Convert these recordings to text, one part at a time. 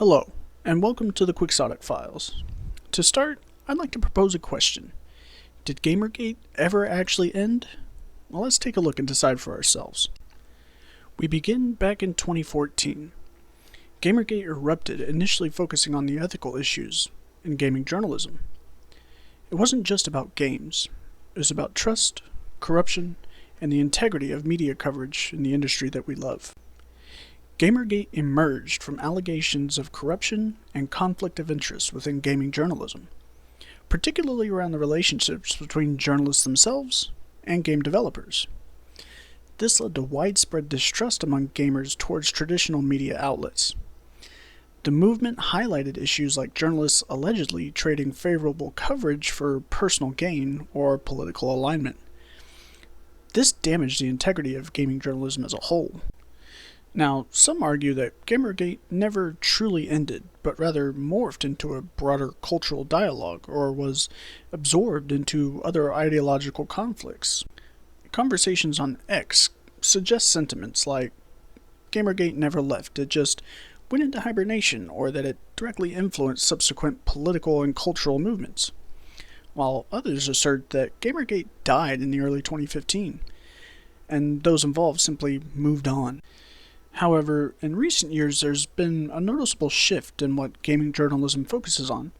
Hello, and welcome to the Quixotic Files. To start, I'd like to propose a question. Did GamerGate ever actually end? Well, let's take a look and decide for ourselves. We begin back in 2014. GamerGate erupted, initially focusing on the ethical issues in gaming journalism. It wasn't just about games. It was about trust, corruption, and the integrity of media coverage in the industry that we love. GamerGate emerged from allegations of corruption and conflict of interest within gaming journalism, particularly around the relationships between journalists themselves and game developers. This led to widespread distrust among gamers towards traditional media outlets. The movement highlighted issues like journalists allegedly trading favorable coverage for personal gain or political alignment. This damaged the integrity of gaming journalism as a whole. Now, some argue that GamerGate never truly ended, but rather morphed into a broader cultural dialogue or was absorbed into other ideological conflicts. Conversations on X suggest sentiments like GamerGate never left, it just went into hibernation, or that it directly influenced subsequent political and cultural movements, while others assert that GamerGate died in the early 2015, and those involved simply moved on. However, in recent years there's been a noticeable shift in what gaming journalism focuses on.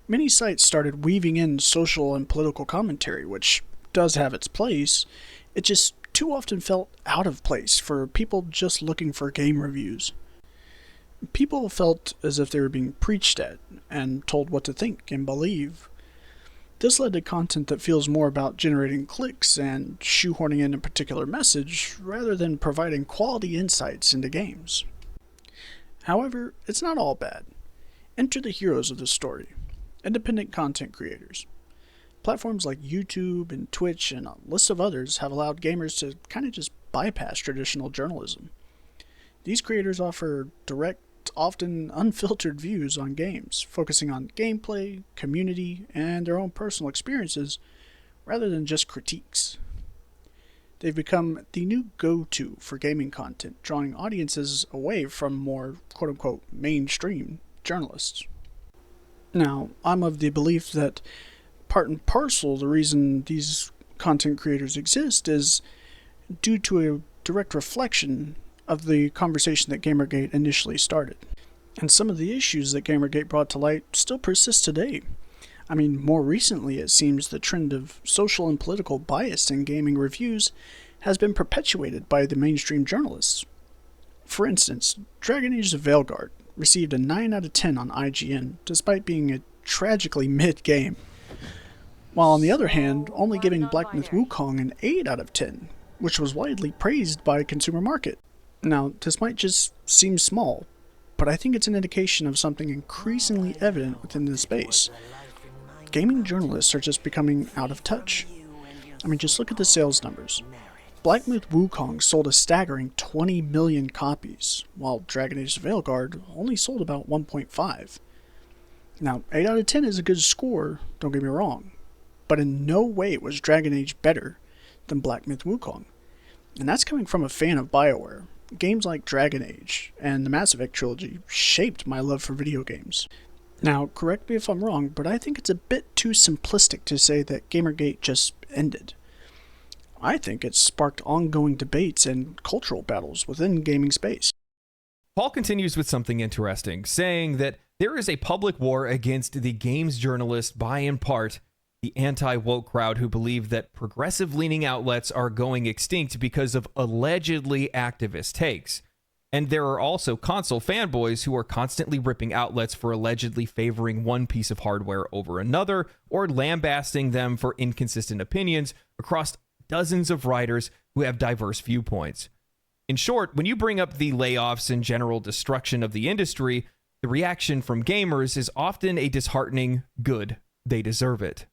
Many sites started weaving in social and political commentary, which does have its place. It just too often felt out of place for people just looking for game reviews. People felt as if they were being preached at and told what to think and believe. This led to content that feels more about generating clicks and shoehorning in a particular message rather than providing quality insights into games. However, it's not all bad. Enter the heroes of the story: independent content creators. Platforms like YouTube and Twitch and a list of others have allowed gamers to kind of just bypass traditional journalism. These creators offer direct, often unfiltered views on games, focusing on gameplay, community, and their own personal experiences rather than just critiques. They've become the new go-to for gaming content, drawing audiences away from more quote-unquote mainstream journalists. Now, I'm of the belief that part and parcel the reason these content creators exist is due to a direct reflection of the conversation that GamerGate initially started. And some of the issues that GamerGate brought to light still persist today. I mean, more recently it seems the trend of social and political bias in gaming reviews has been perpetuated by the mainstream journalists. For instance, Dragon Age the Veilguard received a 9 out of 10 on IGN despite being a tragically mid-game, while on the other hand only giving Black Myth Wukong an 8 out of 10, which was widely praised by consumer market. Now, this might just seem small, but I think it's an indication of something increasingly evident within this space. Gaming journalists are just becoming out of touch. I mean, just look at the sales numbers. Black Myth Wukong sold a staggering 20 million copies, while Dragon Age the Veilguard only sold about 1.5. Now, 8 out of 10 is a good score, don't get me wrong, but in no way was Dragon Age better than Black Myth Wukong. And that's coming from a fan of BioWare. Games like Dragon Age and the Mass Effect trilogy shaped my love for video games. Now, correct me if I'm wrong, but I think it's a bit too simplistic to say that GamerGate just ended. I think it sparked ongoing debates and cultural battles within gaming space. Paul continues with something interesting, saying that there is a public war against the games journalists by, in part, the anti-woke crowd who believe that progressive-leaning outlets are going extinct because of allegedly activist takes. And there are also console fanboys who are constantly ripping outlets for allegedly favoring one piece of hardware over another, or lambasting them for inconsistent opinions across dozens of writers who have diverse viewpoints. In short, when you bring up the layoffs and general destruction of the industry, the reaction from gamers is often a disheartening, good, they deserve it.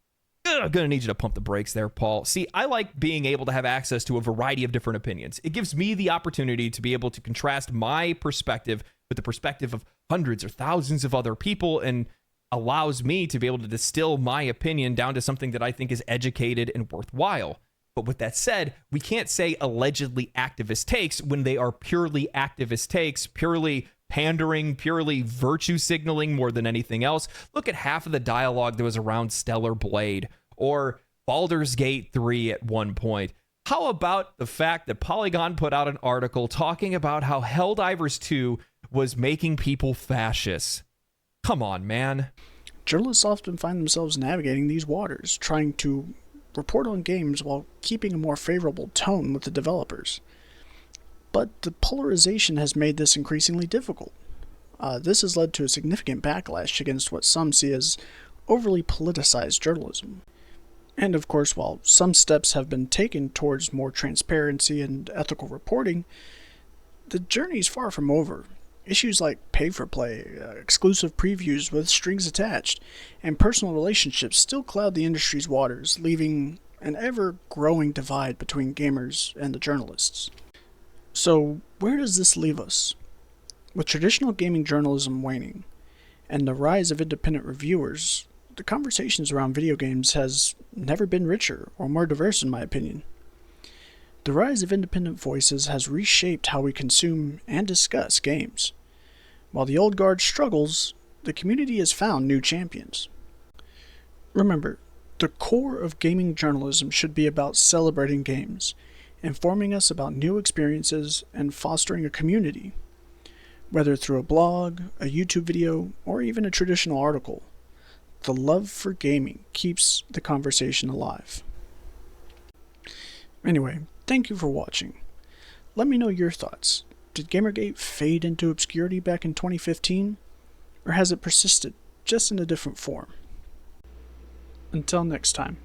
I'm gonna need you to pump the brakes there, Paul. See, I like being able to have access to a variety of different opinions. It gives me the opportunity to be able to contrast my perspective with the perspective of hundreds or thousands of other people, and allows me to be able to distill my opinion down to something that I think is educated and worthwhile. But with that said, we can't say allegedly activist takes when they are purely activist takes, purely pandering, purely virtue signaling more than anything else. Look at half of the dialogue that was around Stellar Blade or Baldur's Gate 3 at one point. How about the fact that Polygon put out an article talking about how Helldivers 2 was making people fascists? Come on, man. Journalists often find themselves navigating these waters, trying to report on games while keeping a more favorable tone with the developers. But the polarization has made this increasingly difficult. This has led to a significant backlash against what some see as overly politicized journalism. And of course, while some steps have been taken towards more transparency and ethical reporting, the journey is far from over. Issues like pay-for-play, exclusive previews with strings attached, and personal relationships still cloud the industry's waters, leaving an ever-growing divide between gamers and the journalists. So, where does this leave us? With traditional gaming journalism waning, and the rise of independent reviewers, the conversations around video games has never been richer or more diverse, in my opinion. The rise of independent voices has reshaped how we consume and discuss games. While the old guard struggles, the community has found new champions. Remember, the core of gaming journalism should be about celebrating games, informing us about new experiences, and fostering a community. Whether through a blog, a YouTube video, or even a traditional article, the love for gaming keeps the conversation alive. Anyway, thank you for watching. Let me know your thoughts. Did GamerGate fade into obscurity back in 2015? Or has it persisted, just in a different form? Until next time.